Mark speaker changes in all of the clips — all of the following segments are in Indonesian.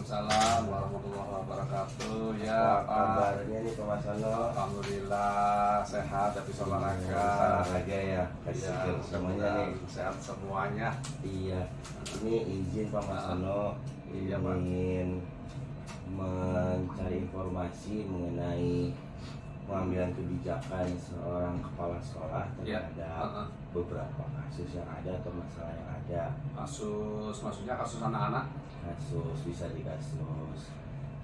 Speaker 1: Waalaikumsalam warahmatullahi wabarakatuh. Ya,
Speaker 2: Apa kabarnya nih Pak Masono?
Speaker 1: Alhamdulillah sehat, habis olahraga.
Speaker 2: Olahraga ya, kasih
Speaker 1: Iya,
Speaker 2: semuanya nih.
Speaker 1: sehat semuanya.
Speaker 2: Iya, ini izin Pak Masono
Speaker 1: Iya, Pak.
Speaker 2: ingin mencari informasi mengenai pengambilan kebijakan seorang kepala sekolah
Speaker 1: Iya.
Speaker 2: terhadap beberapa kasus yang ada atau masalah yang ada.
Speaker 1: Maksudnya kasus anak-anak.
Speaker 2: Kasus bisa di kasus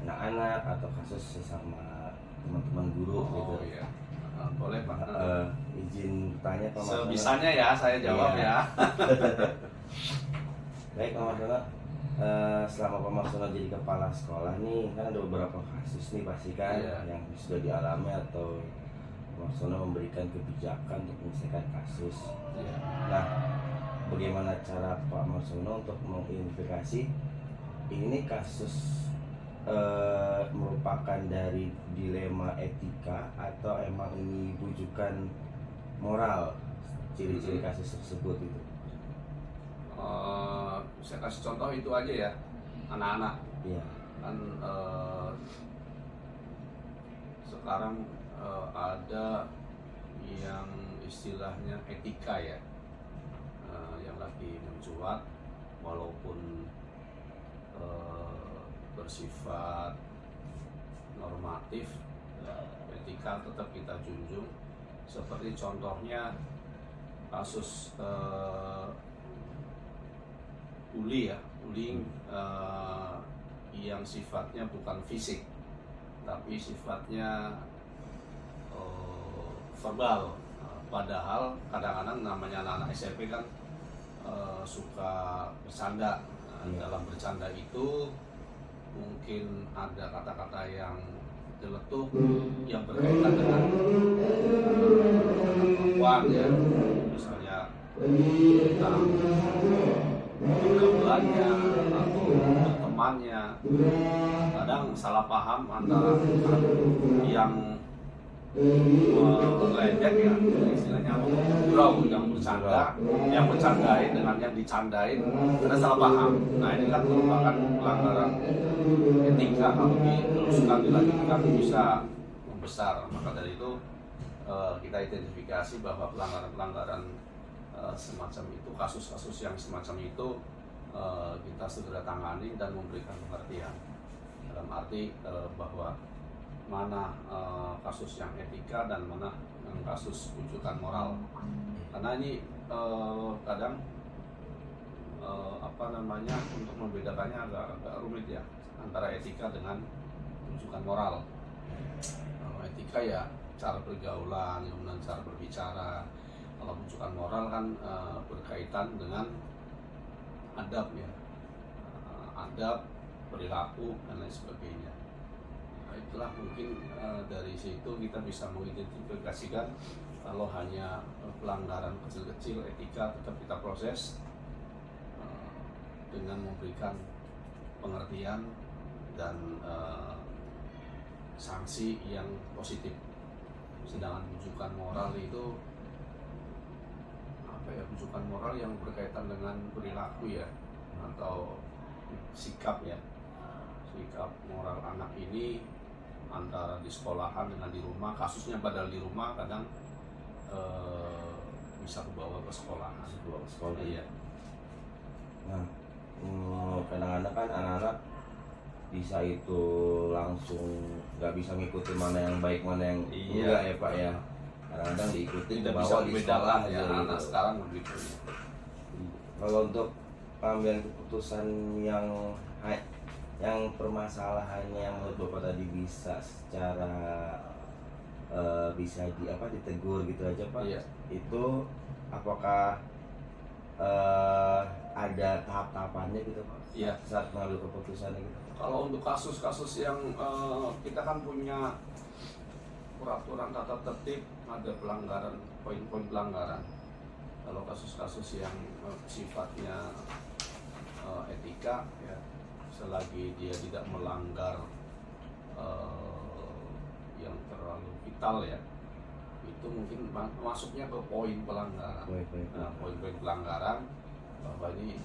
Speaker 2: anak-anak atau kasus sesama teman-teman guru gitu.
Speaker 1: Iya. Boleh Pak.
Speaker 2: Izin tanya Pak Masono.
Speaker 1: Sebisanya ya, saya jawab
Speaker 2: Iya.
Speaker 1: ya.
Speaker 2: Baik Pak Masono, selama Pak Masono jadi kepala sekolah nih kan ada beberapa kasus nih pasti kan
Speaker 1: Iya.
Speaker 2: yang sudah dialami atau Pak Masono memberikan kebijakan untuk menyelesaikan kasus.
Speaker 1: Iya.
Speaker 2: Nah, bagaimana cara Pak Masono untuk mengidentifikasi ini kasus merupakan dari dilema etika atau emang ini bujukan moral ciri-ciri kasus tersebut itu?
Speaker 1: Saya kasih contoh itu aja ya, anak-anak
Speaker 2: Iya.
Speaker 1: kan sekarang ada yang istilahnya etika ya, yang lagi mencuat walaupun bersifat normatif, etika tetap kita junjung. Seperti contohnya kasus bullying yang sifatnya bukan fisik tapi sifatnya verbal. Padahal kadang-kadang namanya anak-anak SMP kan suka bercanda. Dalam bercanda itu mungkin ada kata-kata yang celetuk yang berkaitan dengan perempuan ya, misalnya tentang pergaulannya atau bertemannya. Kadang salah paham antara yang meledek ya, istilahnya gurau, yang bercanda, yang bercandain dengan yang dicandain, ada salah paham. Nah ini kan merupakan pelanggaran etika, kalau diteruskan dilanjutkan bisa membesar. Maka dari itu kita identifikasi bahwa pelanggaran-pelanggaran semacam itu, kasus-kasus yang semacam itu kita segera tangani dan memberikan pengertian dalam arti bahwa mana kasus yang etika dan mana yang kasus rujukan moral. Karena ini kadang untuk membedakannya agak rumit ya antara etika dengan rujukan moral. Etika ya cara pergaulan, kemudian cara berbicara. Kalau rujukan moral kan berkaitan dengan adab ya, adab, perilaku dan lain sebagainya. Nah, itulah mungkin dari situ kita bisa mengidentifikasikan kalau hanya pelanggaran kecil-kecil etika tetap kita proses dengan memberikan pengertian dan sanksi yang positif. Sedangkan rujukan moral itu rujukan moral yang berkaitan dengan perilaku ya, atau sikap ya, sikap moral anak ini antara di sekolahan dengan di rumah. Kasusnya padahal di rumah kadang bisa kebawa ke sekolahan.
Speaker 2: Sekolah.
Speaker 1: Iya.
Speaker 2: Nah, kadang-kadang kan anak-anak bisa itu langsung nggak bisa ngikutin mana yang baik mana yang enggak ya Pak ya. Kadang-kadang diikutin
Speaker 1: Tidak
Speaker 2: ke
Speaker 1: bisa
Speaker 2: bawah di
Speaker 1: membedakan
Speaker 2: sekolah
Speaker 1: ya,
Speaker 2: aja
Speaker 1: anak
Speaker 2: gitu.
Speaker 1: sekarang begitu.
Speaker 2: Kalau untuk pengambilan keputusan yang permasalahannya yang menurut Bapak tadi bisa secara bisa ditegur gitu aja Pak.
Speaker 1: Iya.
Speaker 2: Itu apakah ada tahap-tahapannya gitu Pak?
Speaker 1: Iya.
Speaker 2: Saat mengambil keputusan gitu.
Speaker 1: Kalau untuk kasus-kasus yang kita kan punya peraturan tata tertib, ada pelanggaran, poin-poin pelanggaran. Kalau kasus-kasus yang sifatnya etika ya, selagi dia tidak melanggar yang terlalu vital ya, itu mungkin masuknya ke poin pelanggaran. Nah, poin-poin pelanggaran bahwa ini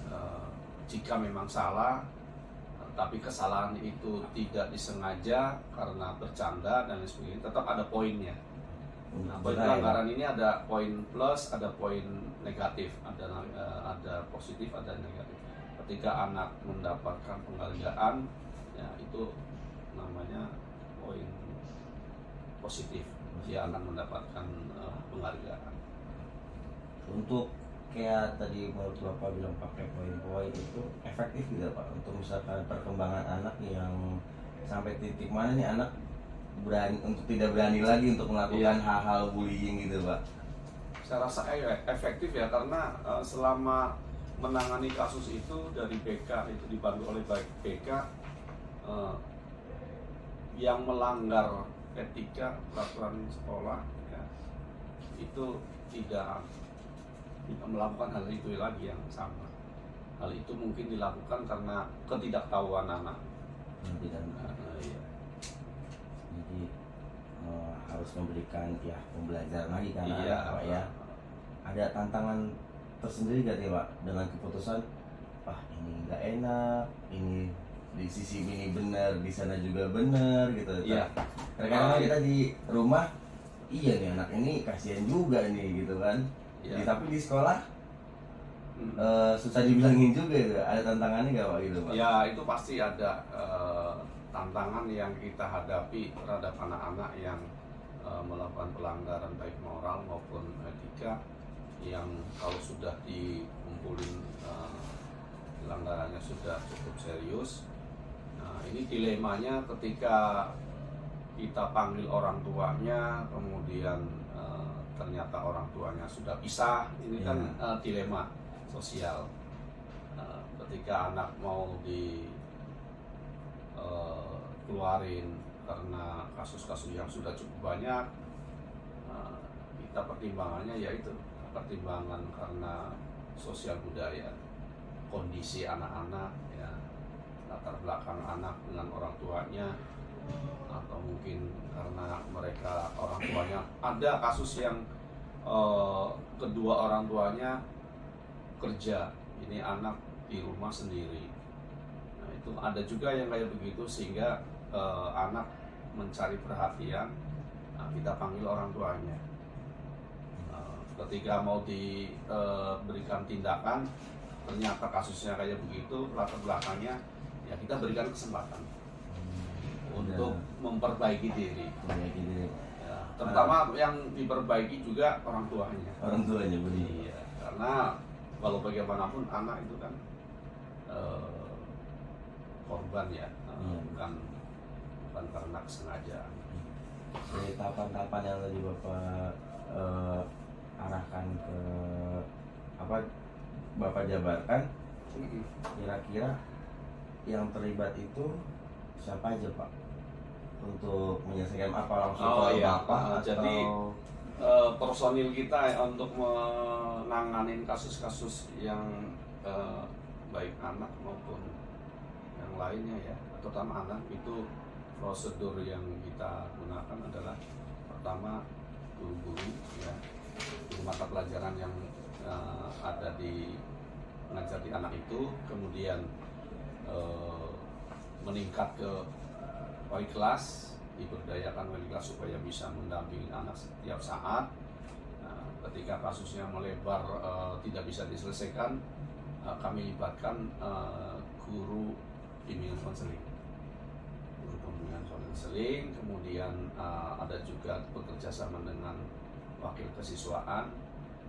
Speaker 1: jika memang salah tapi kesalahan itu tidak disengaja karena bercanda dan lain sebagainya, tetap ada poinnya. Nah, poin pelanggaran ini ada poin plus, ada poin negatif, ada positif, ada negatif. Ketika anak mendapatkan penghargaan, ya itu namanya poin positif, dia akan mendapatkan penghargaan.
Speaker 2: Untuk kayak tadi menurut Bapak bilang pakai poin-poin itu efektif tidak Pak untuk misalkan perkembangan anak yang sampai titik mana nih anak berani untuk tidak berani lagi untuk melakukan hal-hal bullying gitu Pak?
Speaker 1: Saya rasa efektif ya, karena selama menangani kasus itu dari BK, itu dibantu oleh BK, yang melanggar etika peraturan sekolah ya, itu tidak melakukan hal itu lagi yang sama. Hal itu mungkin dilakukan karena ketidaktahuan anak.
Speaker 2: Tidak.
Speaker 1: Iya.
Speaker 2: Jadi harus memberikan ya pembelajaran lagi kan Pak ya. Ada tantangan tersendiri gak sih Pak dengan keputusan ini nggak enak, ini di sisi ini benar, di sana juga benar gitu.
Speaker 1: Iya.
Speaker 2: Kadang-kadang kita di rumah iya nih anak ini kasihan juga nih gitu kan.
Speaker 1: Iya.
Speaker 2: Tapi di sekolah susah dibilangin juga gitu. Ada tantangannya nggak Pak gitu Pak?
Speaker 1: Ya itu pasti ada tantangan yang kita hadapi terhadap anak-anak yang melakukan pelanggaran baik moral maupun etika, yang kalau sudah dikumpulin pelanggarannya sudah cukup serius. Nah ini dilemanya ketika kita panggil orang tuanya, kemudian ternyata orang tuanya sudah pisah, ini kan dilema sosial. Ketika anak mau keluarin karena kasus-kasus yang sudah cukup banyak, kita pertimbangannya yaitu pertimbangan karena sosial budaya, kondisi anak-anak, ya, latar belakang anak dengan orang tuanya, atau mungkin karena mereka orang tuanya ada kasus yang kedua orang tuanya kerja, ini anak di rumah sendiri. Nah itu ada juga yang kayak begitu, sehingga anak mencari perhatian, nah, kita panggil orang tuanya. Ketika mau diberikan tindakan, ternyata kasusnya kayak begitu, latar belakangnya, ya kita berikan kesempatan untuk memperbaiki diri. Ya, terutama yang diperbaiki juga orang tuanya.
Speaker 2: Orang tuanya benar.
Speaker 1: Iya, karena kalau bagaimanapun anak itu kan korban ya, bukan karena kesengajaan.
Speaker 2: Dari tahapan-tahapan yang tadi Bapak arahkan ke Bapak jabarkan, kira-kira yang terlibat itu siapa aja Pak? Untuk menyelesaikan apa langsung ke Bapak?
Speaker 1: Jadi personil kita untuk menangani kasus-kasus yang baik anak maupun yang lainnya ya, terutama anak, itu prosedur yang kita gunakan adalah pertama guru-guru ya, guru mata pelajaran yang ada di mengajar di anak itu, kemudian meningkat ke wali kelas, diberdayakan wali kelas supaya bisa mendampingi anak setiap saat. Nah, ketika kasusnya melebar tidak bisa diselesaikan, kami libatkan guru bimbingan konseling, kemudian ada juga bekerja sama dengan wakil kesiswaan.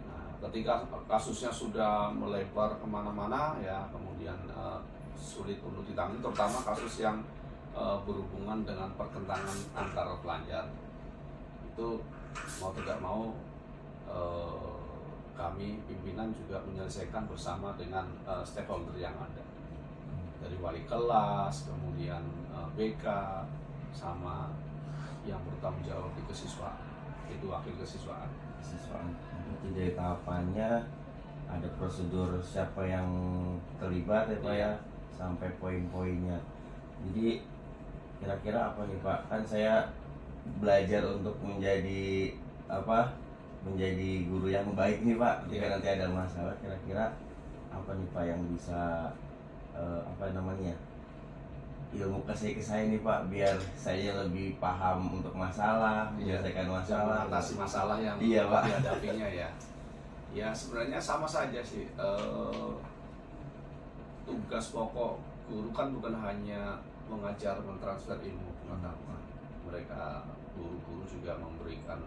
Speaker 1: Nah, ketika kasusnya sudah melebar kemana-mana ya, kemudian sulit untuk ditangani, terutama kasus yang berhubungan dengan pertentangan antar pelajar, itu mau tidak mau kami pimpinan juga menyelesaikan bersama dengan stakeholder yang ada, dari wali kelas, kemudian BK, sama yang bertanggung jawab di kesiswaan, itu wakil kesiswaan.
Speaker 2: Jadi dari tahapannya ada prosedur siapa yang terlibat ya Pak ya, sampai poin-poinnya. Jadi kira-kira apa nih Pak? Kan saya belajar untuk menjadi guru yang baik nih Pak. Ketika nanti ada masalah, kira-kira apa nih Pak yang bisa ilmu ke saya nih Pak, biar saya lebih paham untuk masalah, menyelesaikan masalah,
Speaker 1: mengatasi masalah yang
Speaker 2: Iya, Pak.
Speaker 1: dihadapinya ya. Ya sebenarnya sama saja sih. Tugas pokok guru kan bukan hanya mengajar, mentransfer ilmu pengetahuan. Mereka guru-guru juga memberikan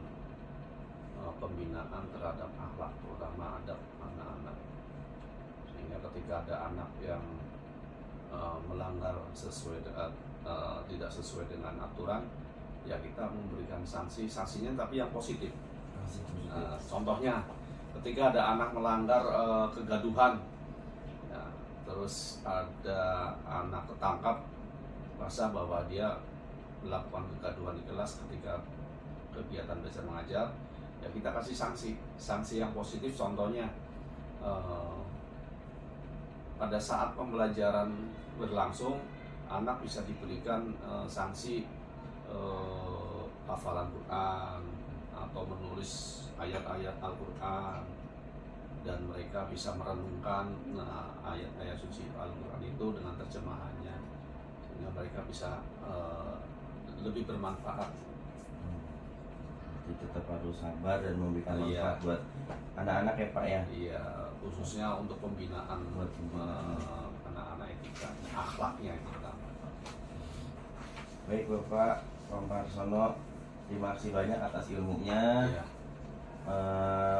Speaker 1: pembinaan terhadap akhlak, terutama adab anak-anak. Sehingga ketika ada anak yang melanggar tidak sesuai dengan aturan, ya kita memberikan sanksinya tapi yang positif. Contohnya ketika ada anak melanggar kegaduhan, ya, terus ada anak ketangkap masa bahwa dia melakukan kegaduhan di kelas ketika kegiatan belajar mengajar, ya kita kasih sanksi yang positif. Contohnya pada saat pembelajaran berlangsung, anak bisa diberikan sanksi hafalan Quran atau menulis ayat-ayat Al-Quran, dan mereka bisa merenungkan ayat-ayat suci Al-Quran itu dengan terjemahannya, sehingga mereka bisa lebih bermanfaat.
Speaker 2: Jadi tetap harus sabar dan memberikan manfaat buat anak-anak ya Pak ya.
Speaker 1: Iya, khususnya untuk pembinaan buat anak-anak etika, akhlaknya itu pertama.
Speaker 2: Baik Bapak Marsono, terima kasih banyak atas ilmunya.
Speaker 1: Iya.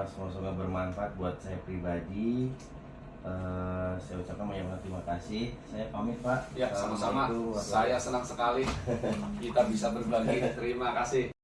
Speaker 2: Semoga bermanfaat buat saya pribadi. Saya ucapkan banyak terima kasih. Saya pamit Pak.
Speaker 1: Ya, sama-sama. Saya senang sekali kita bisa berbagi. Terima kasih.